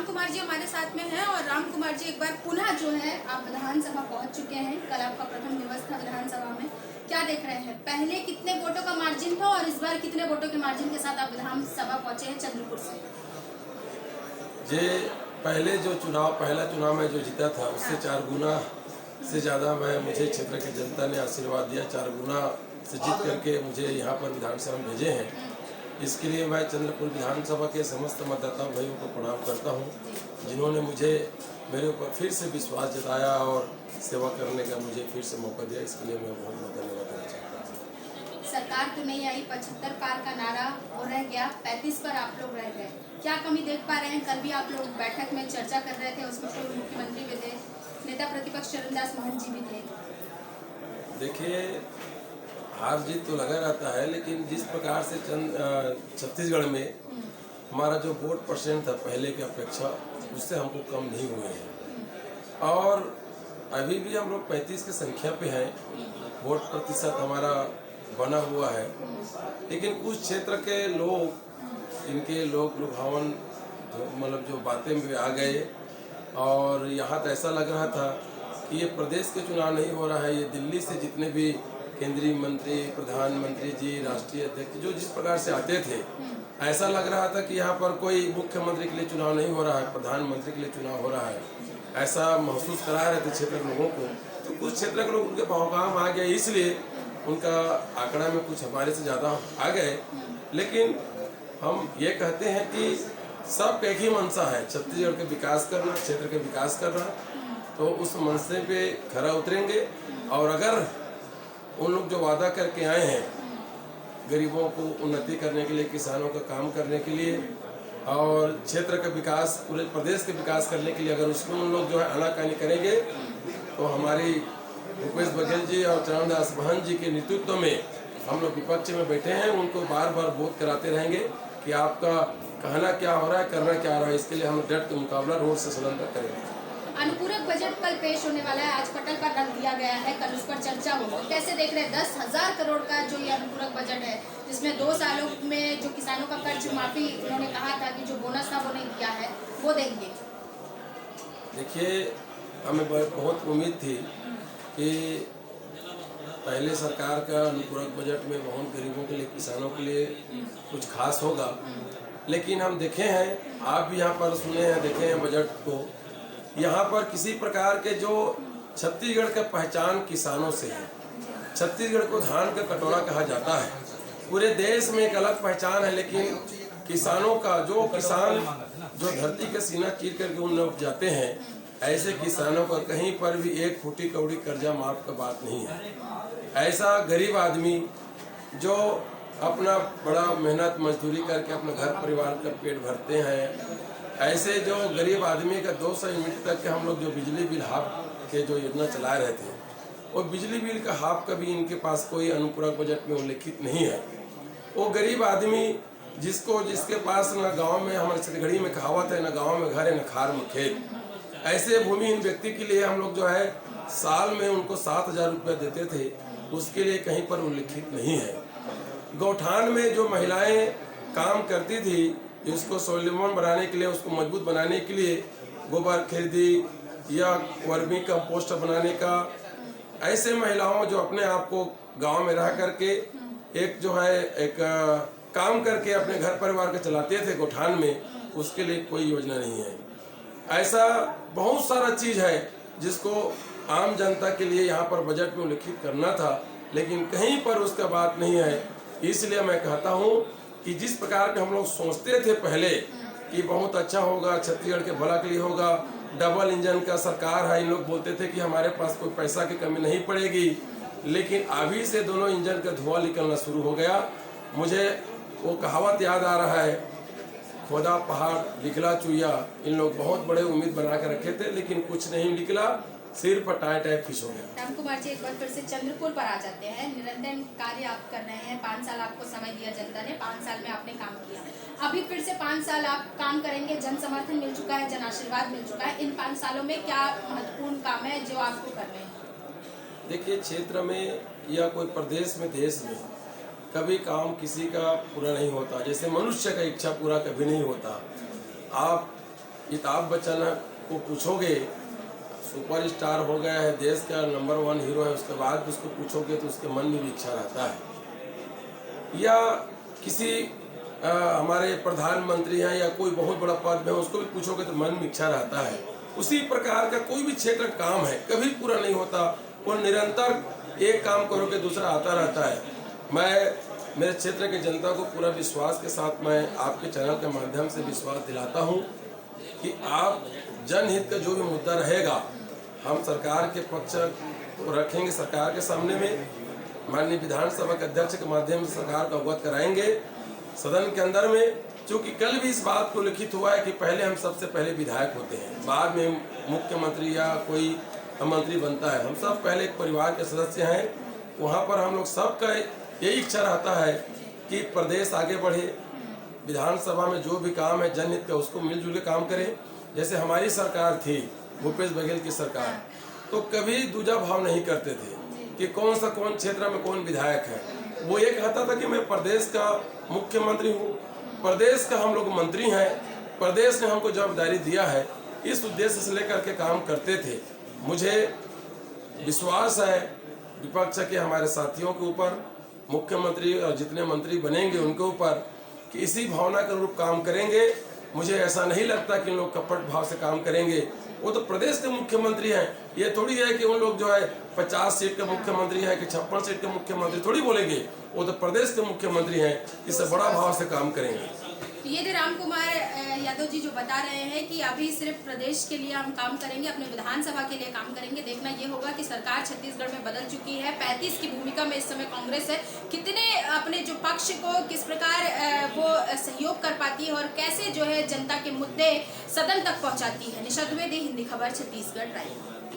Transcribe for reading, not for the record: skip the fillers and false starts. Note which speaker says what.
Speaker 1: कुमार जी हमारे साथ में हैं और राम कुमार जी एक बार पुनः जो है आप विधानसभा पहुंच चुके हैं। कल आपका प्रथम दिवस था विधानसभा में, क्या देख रहे हैं? पहले कितने वोटों का मार्जिन था और इस बार कितने वोटों के मार्जिन के साथ आप विधानसभा पहुंचे हैं चंद्रपुर से?
Speaker 2: जे पहले जो पहला चुनाव में जो जीता था उससे 4 गुना से ज़्यादा मुझे क्षेत्र की जनता ने आशीर्वाद दिया। 4 गुना से जीत करके मुझे यहाँ पर विधानसभा में भेजे हैं। इसके लिए मैं चंद्रपुर विधानसभा के समस्त मतदाता भाइयों को प्रणाम करता हूँ, जिन्होंने मुझे मेरे ऊपर फिर से विश्वास जताया और सेवा करने का मुझे फिर से मौका दिया। इसके लिए मैं बहुत बहुत धन्यवाद देना चाहता हूँ।
Speaker 1: सरकार तो नहीं आई, 75 पार का नारा वो रह गया, 35 पर आप लोग रह गए। क्या कमी देख पा रहे हैं? कल भी आप लोग बैठक में चर्चा कर रहे थे, उसमें पूर्व मुख्यमंत्री भी थे, नेता प्रतिपक्ष चरणदास महंत जी भी थे।
Speaker 2: देखिए, हार जीत तो लगा रहता है, लेकिन जिस प्रकार से छत्तीसगढ़ में हमारा जो वोट परसेंट था पहले की अपेक्षा, उससे हमको कम नहीं हुए हैं और अभी भी हम लोग 35 की संख्या पे हैं। वोट प्रतिशत हमारा बना हुआ है, लेकिन कुछ क्षेत्र के लोग इनके लोक लुभावन मतलब जो बातें में आ गए और यहाँ तो ऐसा लग रहा था कि ये प्रदेश के चुनाव नहीं हो रहा है, ये दिल्ली से जितने भी केंद्रीय मंत्री, प्रधानमंत्री जी, राष्ट्रीय अध्यक्ष जो जिस प्रकार से आते थे, ऐसा लग रहा था कि यहाँ पर कोई मुख्यमंत्री के लिए चुनाव नहीं हो रहा है, प्रधानमंत्री के लिए चुनाव हो रहा है। ऐसा महसूस करा रहे थे क्षेत्र के लोगों को। तो कुछ क्षेत्र के लोग उनके भावगाम आ गए, इसलिए उनका आंकड़ा में कुछ हमारे से ज़्यादा आ गए। लेकिन हम ये कहते हैं कि सब एक ही मंशा है, छत्तीसगढ़ के विकास करना, क्षेत्र के विकास करना। तो उस मंशे पे खरा उतरेंगे और अगर उन लोग जो वादा करके आए हैं गरीबों को उन्नति करने के लिए, किसानों का काम करने के लिए और क्षेत्र का विकास, पूरे प्रदेश के विकास करने के लिए, अगर उसमें उन लोग जो है आनाकानी करेंगे तो हमारी भूपेश बघेल जी और चरणदास महंत जी के नेतृत्व में हम लोग विपक्ष में बैठे हैं, उनको बार बार बोध कराते रहेंगे कि आपका कहना क्या हो रहा है, करना क्या हो रहा है। इसके लिए हम डट के मुकाबला रोड से सदन तक करेंगे।
Speaker 1: अनुपूरक बजट कल पेश होने वाला है, आज पटल पर रख दिया गया है, कल उस पर चर्चा होगी। कैसे देख रहे हैं 10,000 करोड़ का जो ये अनुपूरक बजट है, जिसमें 2 सालों में जो किसानों का कर्ज माफी उन्होंने कहा था कि जो बोनस था वो नहीं दिया है, वो देंगे?
Speaker 2: देखिए, हमें बहुत उम्मीद थी कि पहले सरकार का अनुपूरक बजट में बहुत गरीबों के लिए, किसानों के लिए कुछ खास होगा, लेकिन हम देखे हैं, आप भी यहाँ पर सुने हैं, देखे हैं बजट को, यहाँ पर किसी प्रकार के जो छत्तीसगढ़ का पहचान किसानों से है। छत्तीसगढ़ को धान का कटोरा कहा जाता है, पूरे देश में एक अलग पहचान है, लेकिन किसानों का जो किसान जो धरती का सीना चीर करके उन लोग जाते हैं, ऐसे किसानों का कहीं पर भी एक फूटी कौड़ी कर्जा माफ का बात नहीं है। ऐसा गरीब आदमी जो अपना बड़ा मेहनत मजदूरी करके अपने घर परिवार का पेट भरते हैं, ऐसे जो गरीब आदमी का 200 यूनिट तक के हम लोग जो बिजली बिल हाफ के जो योजना चला रहे थे, वो बिजली बिल का हाफ का भी इनके पास कोई अनुपूरक बजट में उल्लेखित नहीं है। वो गरीब आदमी जिसके पास न गांव में, हमारे छत्तीसगढ़ी में कहावत है, न गांव में घर है न खार में खेत, ऐसे भूमिहीन व्यक्ति के लिए हम लोग जो है साल में उनको 7,000 रुपये देते थे, उसके लिए कहीं पर उल्लेखित नहीं है। गौठान में जो महिलाएं काम करती थी, उसको स्वावलंबन बनाने के लिए, उसको मजबूत बनाने के लिए गोबर खरीदी या वर्मी कंपोस्ट बनाने का, ऐसे महिलाओं जो अपने आप को गांव में रह करके एक जो है एक काम करके अपने घर परिवार को चलाते थे गौठान में, उसके लिए कोई योजना नहीं है। ऐसा बहुत सारा चीज है जिसको आम जनता के लिए यहाँ पर बजट में उल्लेखित करना था, लेकिन कहीं पर उसका बात नहीं है। इसलिए मैं कहता हूँ कि जिस प्रकार के हम लोग सोचते थे पहले कि बहुत अच्छा होगा, छत्तीसगढ़ के भला के लिए होगा, डबल इंजन का सरकार है, इन लोग बोलते थे कि हमारे पास कोई पैसा की कमी नहीं पड़ेगी, लेकिन अभी से दोनों इंजन का धुआं निकलना शुरू हो गया। मुझे वो कहावत याद आ रहा है, खोदा पहाड़ निकला चुईया। इन लोग बहुत बड़े उम्मीद बना कर रखे थे, लेकिन कुछ नहीं निकला, सिर पर टाइट फिश हो गया।
Speaker 1: राम कुमार जी एक बार फिर से चंद्रपुर पर आ जाते हैं। निरंतर कार्य आप कर रहे हैं, 5 साल आपको समय दिया जनता ने, 5 साल में आपने काम किया, अभी फिर से 5 साल आप काम करेंगे। जन समर्थन मिल चुका है, जन आशीर्वाद मिल चुका है, इन 5 सालों में क्या महत्वपूर्ण काम है जो आपको कर रहे हैं?
Speaker 2: देखिए, क्षेत्र में या कोई प्रदेश में, देश में कभी काम किसी का पूरा नहीं होता। जैसे मनुष्य का इच्छा पूरा कभी नहीं होता। आप अमिताभ बच्चन को पूछोगे, सुपरस्टार हो गया है, देश का नंबर 1 हीरो है, उसके बाद भी उसको पूछोगे तो उसके मन में भी इच्छा रहता है। या किसी हमारे प्रधानमंत्री हैं या कोई बहुत बड़ा पद में उसको भी पूछोगे तो मन में इच्छा रहता है। उसी प्रकार का कोई भी क्षेत्र का काम है कभी पूरा नहीं होता, वो निरंतर एक काम करोगे दूसरा आता रहता है। मैं मेरे क्षेत्र की जनता को पूरा विश्वास के साथ मैं आपके चैनल के माध्यम से विश्वास दिलाता हूं कि आप जनहित का जो भी मुद्दा रहेगा हम सरकार के पक्ष को रखेंगे, सरकार के सामने में माननीय विधानसभा के अध्यक्ष के माध्यम से सरकार को अवगत कराएंगे सदन के अंदर में। क्योंकि कल भी इस बात को लिखित हुआ है कि पहले हम सबसे पहले विधायक होते हैं, बाद में मुख्यमंत्री या कोई मंत्री बनता है। हम सब पहले एक परिवार के सदस्य हैं। वहाँ पर हम लोग सबका यही इच्छा रहता है कि प्रदेश आगे बढ़े, विधानसभा में जो भी काम है जनहित का उसको मिलजुल के काम करें। जैसे हमारी सरकार थी भूपेश बघेल की सरकार, तो कभी दूजा भाव नहीं करते थे कि कौन क्षेत्र में कौन विधायक है। वो ये कहता था कि मैं प्रदेश का मुख्यमंत्री हूँ, प्रदेश का हम लोग मंत्री हैं, प्रदेश ने हमको जवाबदारी दिया है, इस उद्देश्य से लेकर के काम करते थे। मुझे विश्वास है विपक्ष के हमारे साथियों के ऊपर, मुख्यमंत्री और जितने मंत्री बनेंगे उनके ऊपर कि इसी भावना के अनुरूप काम करेंगे। मुझे ऐसा नहीं लगता कि लोग कपट भाव से काम करेंगे। वो तो प्रदेश के मुख्यमंत्री हैं, ये थोड़ी है कि उन लोग जो है 50 सीट के मुख्यमंत्री हैं कि 56 सीट के मुख्यमंत्री थोड़ी बोलेंगे। वो तो प्रदेश के मुख्यमंत्री हैं, इससे बड़ा भाव से काम करेंगे।
Speaker 1: ये थे राम कुमार यादव जी जो बता रहे हैं कि अभी सिर्फ प्रदेश के लिए हम काम करेंगे, अपने विधानसभा के लिए काम करेंगे। देखना ये होगा कि सरकार छत्तीसगढ़ में बदल चुकी है, 35 की भूमिका में इस समय कांग्रेस है, कितने अपने जो पक्ष को किस प्रकार वो सहयोग कर पाती है और कैसे जो है जनता के मुद्दे सदन तक पहुंचाती है। निशा द्विवेदी, हिंदी खबर, छत्तीसगढ़ रायपुर।